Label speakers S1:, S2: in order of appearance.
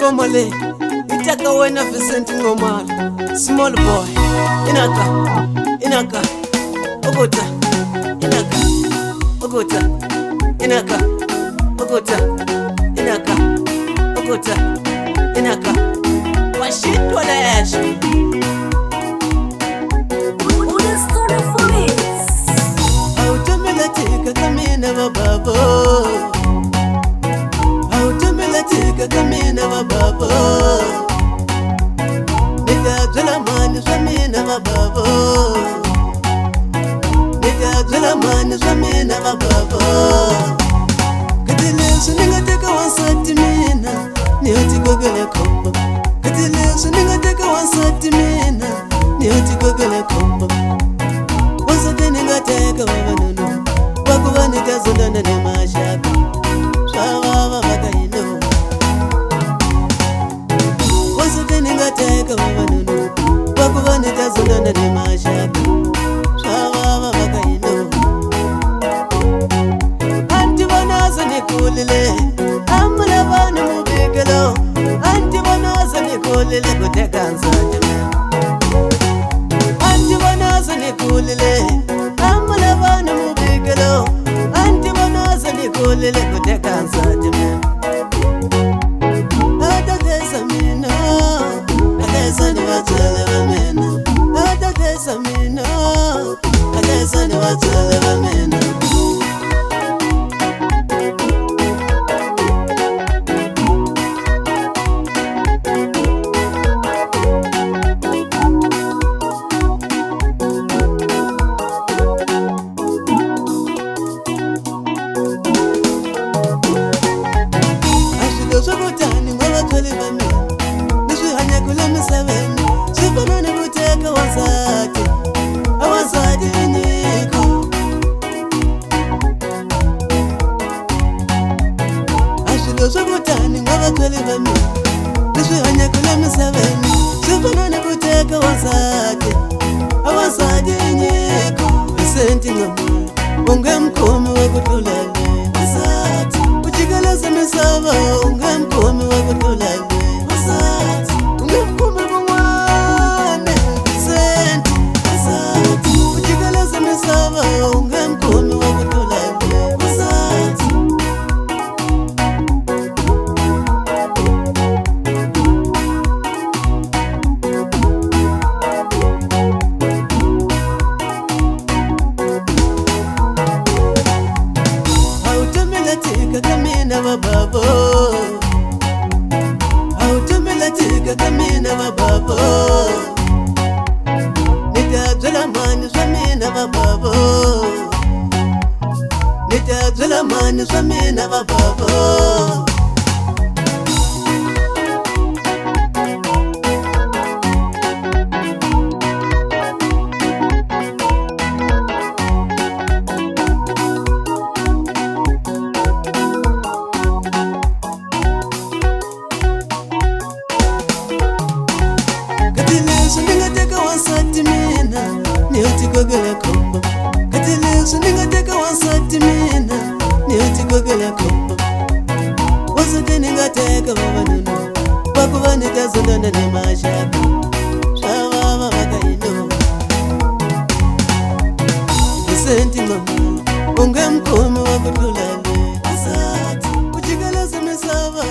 S1: ngomale itaka wena Vincent Ngomala small boy inaka ogota inaka ogota inaka ogota inaka ogota inaka washitwa na yasho
S2: una story for me
S1: automela tika kamina mababo automela tika kamina mababo nitazela mani zamina mababo nitazela mani zamina mababo katileso ningateka wansati mina niyoti gogele kombo katileso ningateka wansati mina niyoti gogele kombo wansati ningateka wabanunu wakuba nitazondana ne mashaka shawaba bakaino wansati ningateka wabanunu wakuba nitazondana ne mashaka shawaba bakaino anti banaza nikulile amala bana mubikelo anti banaza nikulile kutekanza anti banaza nikulile amala bana mubikelo anti banaza nikulile kutekanza atakesa mina atakesa ni watele bamena atakesa mina atakesa ni watele bamena Sokotani ngoba thole bami nishihanya kule misebeni sifana nekuteka wasati awasati niko ashilo sokotani ngoba thole bami nishihanya kule misebeni sifana nekuteka wasati awasati niko Vincent Ngomala ungemkhomi wekutulele wasati ujikaleza misaba ungemkhomi wekutulele wasati ungemkhomi bungwane Vincent wasati ujikaleza misaba ungemkhomi wekutulele wasati automela tika kamina mababo automela tika kamina mababo nitazela mani zamina mababo nitazela mani zamina mababo katileso ningateka wansati mina niyoti gogele kombo katileso ningateka wansati mina niyoti gogele kombo wansati ningateka wabanunu wakuba nitazondana ne mashaka shawaba bakaino Vincent Ngomala ungemkhomi wakutulele wasati ujikaleza misaba